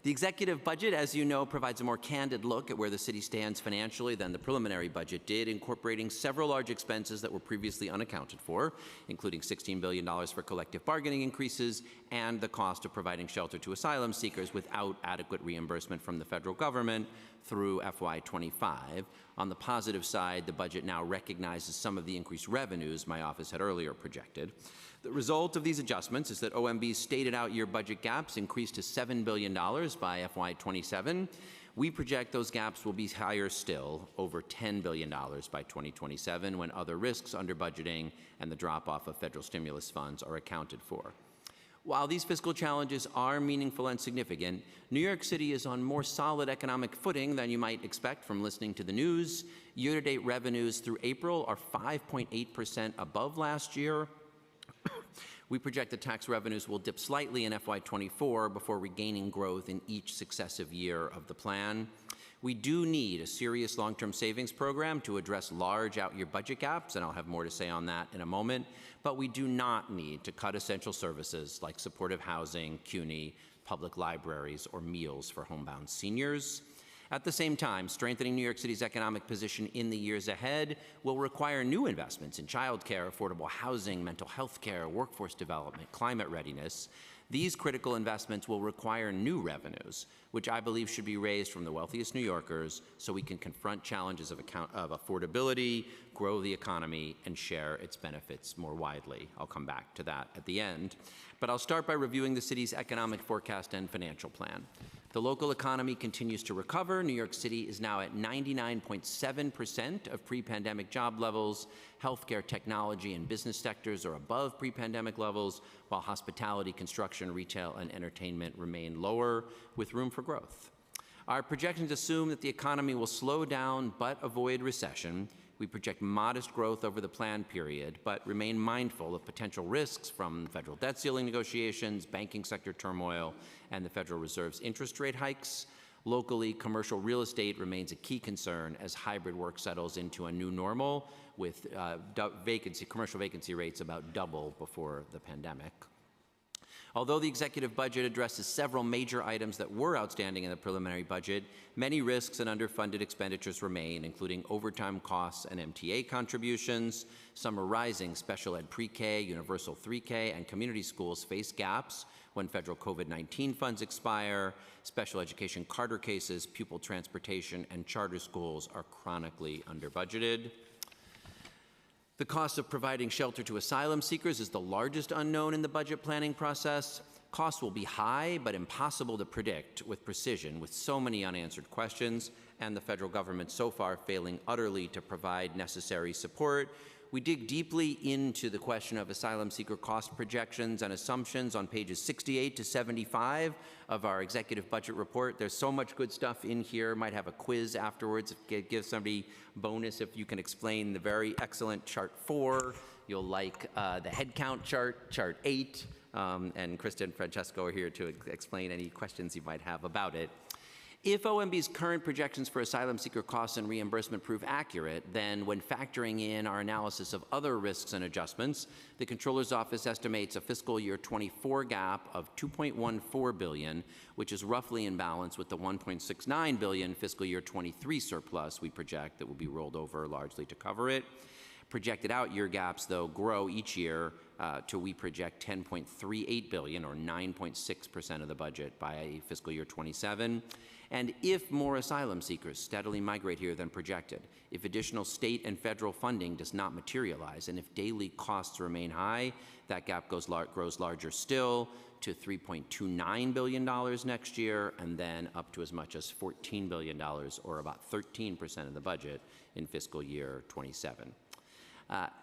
The executive budget, as you know, provides a more candid look at where the city stands financially than the preliminary budget did, incorporating several large expenses that were previously unaccounted for, including $16 billion for collective bargaining increases and the cost of providing shelter to asylum seekers without adequate reimbursement from the federal government through FY25. On the positive side, the budget now recognizes some of the increased revenues my office had earlier projected. The result of these adjustments is that OMB's stated out-year budget gaps increased to $7 billion by FY27. We project those gaps will be higher still, over $10 billion by 2027, when other risks under budgeting and the drop-off of federal stimulus funds are accounted for. While these fiscal challenges are meaningful and significant, New York City is on more solid economic footing than you might expect from listening to the news. Year-to-date revenues through April are 5.8% above last year. We project that tax revenues will dip slightly in FY24 before regaining growth in each successive year of the plan. We do need a serious long-term savings program to address large out-year budget gaps, and I'll have more to say on that in a moment, but we do not need to cut essential services like supportive housing, CUNY, public libraries, or meals for homebound seniors. At the same time, strengthening New York City's economic position in the years ahead will require new investments in childcare, affordable housing, mental health care, workforce development, climate readiness. These critical investments will require new revenues, which I believe should be raised from the wealthiest New Yorkers so we can confront challenges of affordability, grow the economy, and share its benefits more widely. I'll come back to that at the end. But I'll start by reviewing the city's economic forecast and financial plan. The local economy continues to recover. New York City is now at 99.7% of pre-pandemic job levels. Healthcare, technology, and business sectors are above pre-pandemic levels, while hospitality, construction, retail, and entertainment remain lower, with room for growth. Our projections assume that the economy will slow down but avoid recession. We project modest growth over the planned period, but remain mindful of potential risks from federal debt ceiling negotiations, banking sector turmoil, and the Federal Reserve's interest rate hikes. Locally, commercial real estate remains a key concern as hybrid work settles into a new normal, with commercial vacancy rates about double before the pandemic. Although the executive budget addresses several major items that were outstanding in the preliminary budget, many risks and underfunded expenditures remain, including overtime costs and MTA contributions. Some are rising. Special ed pre-K, universal 3K, and community schools face gaps when federal COVID-19 funds expire. Special education Carter cases, pupil transportation, and charter schools are chronically under-budgeted. The cost of providing shelter to asylum seekers is the largest unknown in the budget planning process. Costs will be high, but impossible to predict with precision, with so many unanswered questions, and the federal government so far failing utterly to provide necessary support. We dig deeply into the question of asylum seeker cost projections and assumptions on pages 68 to 75 of our executive budget report. There's so much good stuff in here. Might have a quiz afterwards. Give somebody bonus if you can explain the very excellent chart 4. You'll like the headcount chart, chart 8. And Krista and Francesco are here to explain any questions you might have about it. If OMB's current projections for asylum seeker costs and reimbursement prove accurate, then when factoring in our analysis of other risks and adjustments, the Comptroller's Office estimates a fiscal year 24 gap of $2.14 billion, which is roughly in balance with the $1.69 billion fiscal year 23 surplus we project that will be rolled over largely to cover it. Projected out-year gaps, though, grow each year to we project $10.38 billion, or 9.6% of the budget, by fiscal year 27. And if more asylum seekers steadily migrate here than projected, if additional state and federal funding does not materialize, and if daily costs remain high, that gap grows larger still to $3.29 billion next year, and then up to as much as $14 billion, or about 13% of the budget, in fiscal year 27.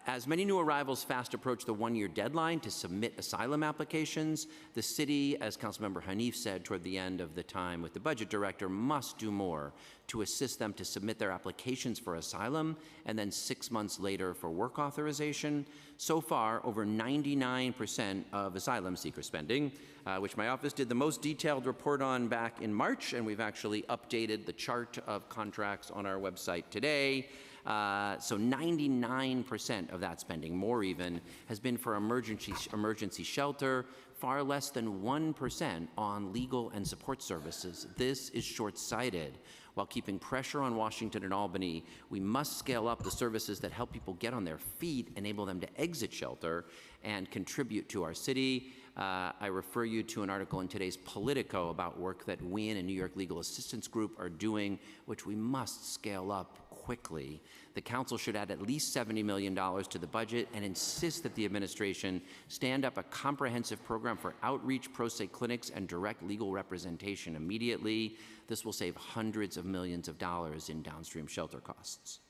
As many new arrivals fast approach the one-year deadline to submit asylum applications, the city, as Councilmember Hanif said toward the end of the time with the budget director, must do more to assist them to submit their applications for asylum and then 6 months later for work authorization. So far, over 99% of asylum seeker spending, which my office did the most detailed report on back in March, and we've actually updated the chart of contracts on our website today. So 99% of that spending, more even, has been for emergency shelter, far less than 1% on legal and support services. This is short-sighted. While keeping pressure on Washington and Albany, we must scale up the services that help people get on their feet, enable them to exit shelter, and contribute to our city. I refer you to an article in today's Politico about work that we and a New York Legal Assistance Group are doing, which we must scale up quickly. The council should add at least $70 million to the budget and insist that the administration stand up a comprehensive program for outreach, pro se clinics, and direct legal representation immediately. This will save hundreds of millions of dollars in downstream shelter costs.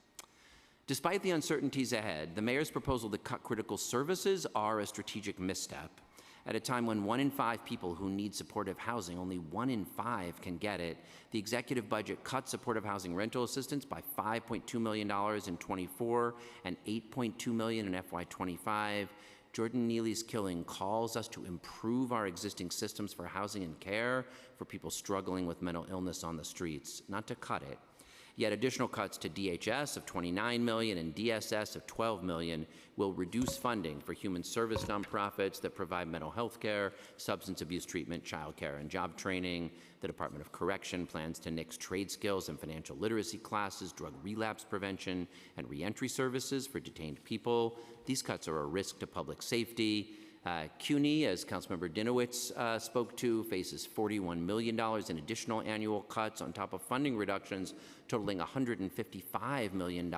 Despite the uncertainties ahead, the mayor's proposal to cut critical services are a strategic misstep. At a time when 1 in 5 people who need supportive housing, only 1 in 5 can get it, the executive budget cut supportive housing rental assistance by $5.2 million in '24 and $8.2 million in FY25. Jordan Neely's killing calls us to improve our existing systems for housing and care for people struggling with mental illness on the streets, not to cut it. Yet additional cuts to DHS of $29 million and DSS of $12 million will reduce funding for human service nonprofits that provide mental health care, substance abuse treatment, child care, and job training. The Department of Correction plans to nix trade skills and financial literacy classes, drug relapse prevention, and reentry services for detained people. These cuts are a risk to public safety. CUNY, as Councilmember Dinowitz spoke to, faces $41 million in additional annual cuts on top of funding reductions totaling $155 million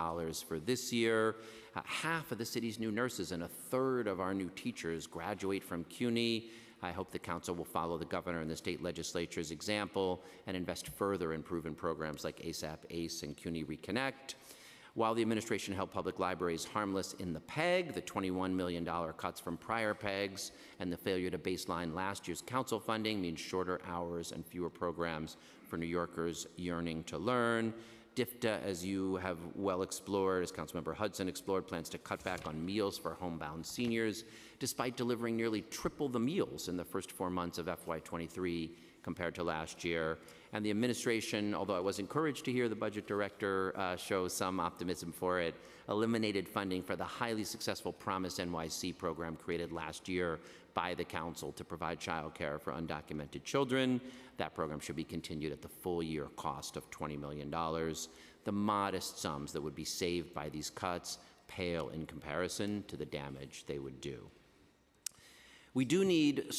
for this year. Half of the city's new nurses and a third of our new teachers graduate from CUNY. I hope the council will follow the governor and the state legislature's example and invest further in proven programs like ASAP, ACE, and CUNY Reconnect. While the administration held public libraries harmless in the PEG, the $21 million cuts from prior PEGs and the failure to baseline last year's council funding means shorter hours and fewer programs for New Yorkers yearning to learn. DFTA, as you have well explored, as Councilmember Hudson explored, plans to cut back on meals for homebound seniors, despite delivering nearly triple the meals in the first 4 months of FY23 compared to last year. And the administration, although I was encouraged to hear the budget director show some optimism for it, eliminated funding for the highly successful Promise NYC program created last year by the council to provide child care for undocumented children. That program should be continued at the full year cost of $20 million. The modest sums that would be saved by these cuts pale in comparison to the damage they would do. We do need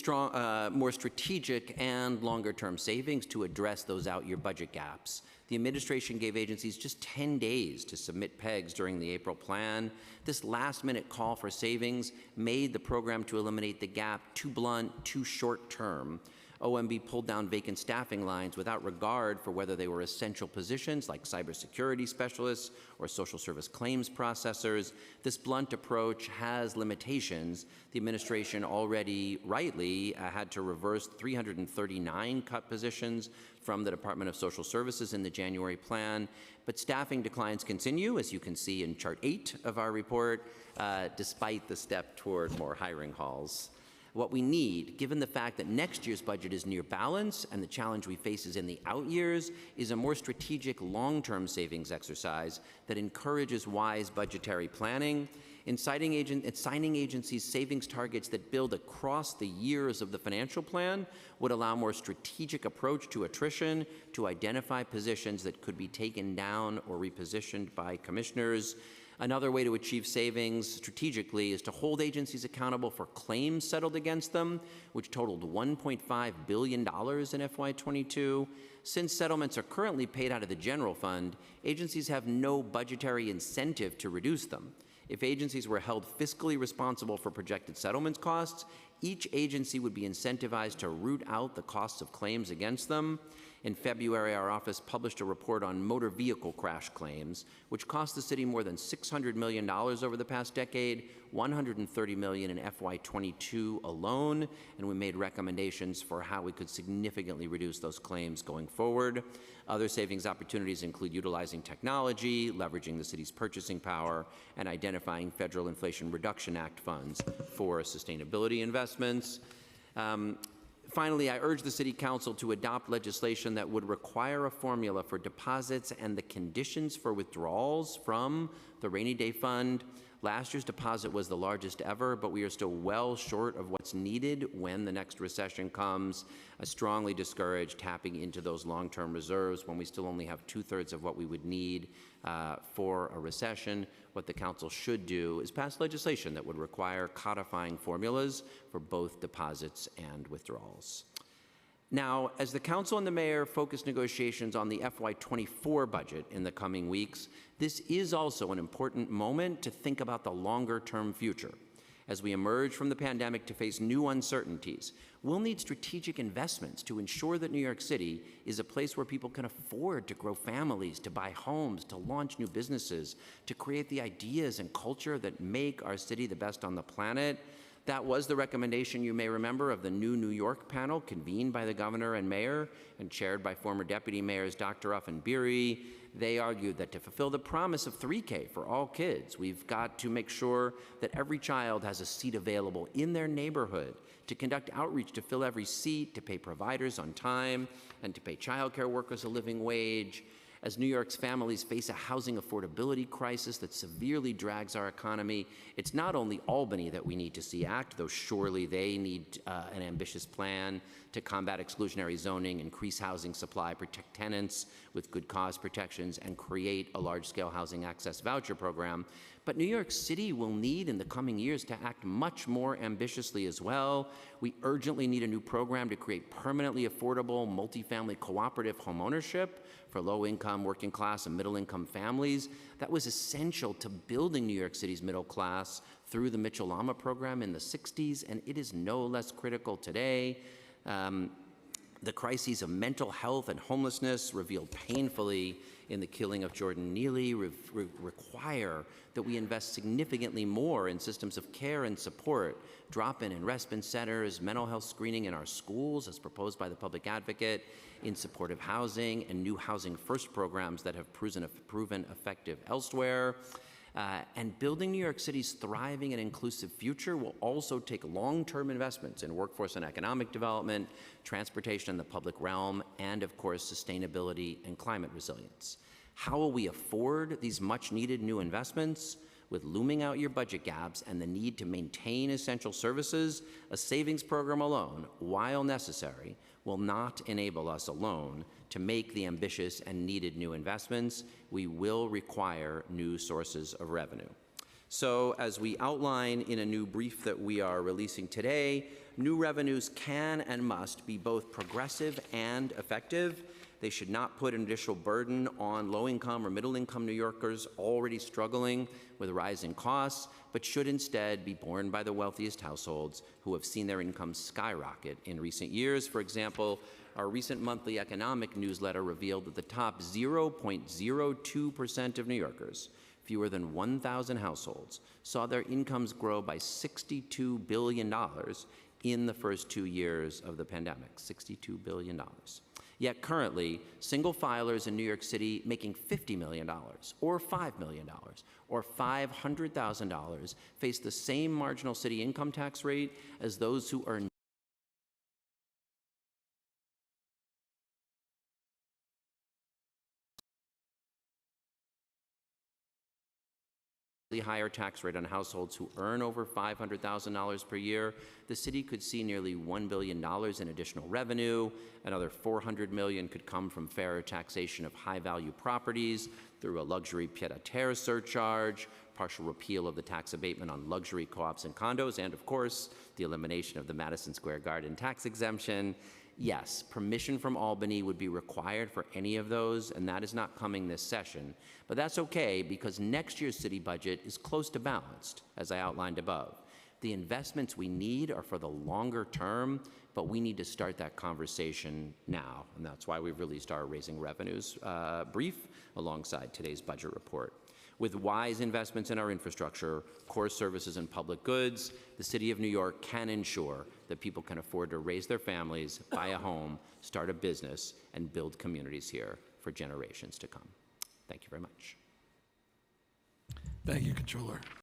more strategic and longer-term savings to address those out-year budget gaps. The administration gave agencies just 10 days to submit PEGs during the April plan. This last-minute call for savings made the program to eliminate the gap too blunt, too short-term. OMB pulled down vacant staffing lines without regard for whether they were essential positions like cybersecurity specialists or social service claims processors. This blunt approach has limitations. The administration already rightly had to reverse 339 cut positions from the Department of Social Services in the January plan. But staffing declines continue, as you can see in Chart 8 of our report, despite the step toward more hiring halls. What we need, given the fact that next year's budget is near balance and the challenge we face is in the out years, is a more strategic long-term savings exercise that encourages wise budgetary planning. In assigning agencies savings targets that build across the years of the financial plan would allow more strategic approach to attrition, to identify positions that could be taken down or repositioned by commissioners. Another way to achieve savings strategically is to hold agencies accountable for claims settled against them, which totaled $1.5 billion in FY22. Since settlements are currently paid out of the general fund, agencies have no budgetary incentive to reduce them. If agencies were held fiscally responsible for projected settlements costs, each agency would be incentivized to root out the costs of claims against them. In February, our office published a report on motor vehicle crash claims, which cost the city more than $600 million over the past decade, $130 million in FY22 alone, and we made recommendations for how we could significantly reduce those claims going forward. Other savings opportunities include utilizing technology, leveraging the city's purchasing power, and identifying Federal Inflation Reduction Act funds for sustainability investments. Finally, I urge the City Council to adopt legislation that would require a formula for deposits and the conditions for withdrawals from the rainy day fund. Last year's deposit was the largest ever, but we are still well short of what's needed when the next recession comes. I strongly discourage tapping into those long-term reserves when we still only have 2/3 of what we would need for a recession. What the Council should do is pass legislation that would require codifying formulas for both deposits and withdrawals. Now, as the Council and the Mayor focus negotiations on the FY24 budget in the coming weeks, this is also an important moment to think about the longer-term future. As we emerge from the pandemic to face new uncertainties, we'll need strategic investments to ensure that New York City is a place where people can afford to grow families, to buy homes, to launch new businesses, to create the ideas and culture that make our city the best on the planet. That was the recommendation, you may remember, of the new New York panel convened by the governor and mayor and chaired by former deputy mayors Dr. Ruff and Beery. They argued that to fulfill the promise of 3K for all kids, we've got to make sure that every child has a seat available in their neighborhood, to conduct outreach to fill every seat, to pay providers on time, and to pay childcare workers a living wage. As New York's families face a housing affordability crisis that severely drags our economy, it's not only Albany that we need to see act, though surely they need an ambitious plan to combat exclusionary zoning, increase housing supply, protect tenants with good cause protections, and create a large-scale housing access voucher program. But New York City will need in the coming years to act much more ambitiously as well. We urgently need a new program to create permanently affordable multifamily cooperative homeownership for low-income, working-class, and middle-income families. That was essential to building New York City's middle class through the Mitchell-Lama program in the 60s, and it is no less critical today. The crises of mental health and homelessness revealed painfully in the killing of Jordan Neely require that we invest significantly more in systems of care and support, drop-in and respite centers, mental health screening in our schools as proposed by the public advocate, in supportive housing and new housing first programs that have proven effective elsewhere. And building New York City's thriving and inclusive future will also take long-term investments in workforce and economic development, transportation in the public realm, and of course, sustainability and climate resilience. How will we afford these much-needed new investments? With looming out-year budget gaps and the need to maintain essential services, a savings program alone, while necessary, will not enable us alone to make the ambitious and needed new investments. We will require new sources of revenue. So as we outline in a new brief that we are releasing today, new revenues can and must be both progressive and effective. They should not put an additional burden on low-income or middle-income New Yorkers already struggling with rising costs, but should instead be borne by the wealthiest households who have seen their incomes skyrocket in recent years. For example, our recent monthly economic newsletter revealed that the top 0.02% of New Yorkers, fewer than 1,000 households, saw their incomes grow by $62 billion in the first 2 years of the pandemic, $62 billion. Yet currently, single filers in New York City making $50 million or $5 million or $500,000 face the same marginal city income tax rate as those who earn the higher tax rate on households who earn over $500,000 per year. The city could see nearly $1 billion in additional revenue. Another $400 million could come from fairer taxation of high-value properties through a luxury pied-à-terre surcharge, partial repeal of the tax abatement on luxury co-ops and condos, and of course, the elimination of the Madison Square Garden tax exemption. Yes, permission from Albany would be required for any of those, and that is not coming this session. But that's okay, because next year's city budget is close to balanced, as I outlined above. The investments we need are for the longer term, but we need to start that conversation now, and that's why we've released our Raising Revenues brief alongside today's budget report. With wise investments in our infrastructure, core services, and public goods, the City of New York can ensure that people can afford to raise their families, buy a home, start a business, and build communities here for generations to come. Thank you very much. Thank you, Comptroller.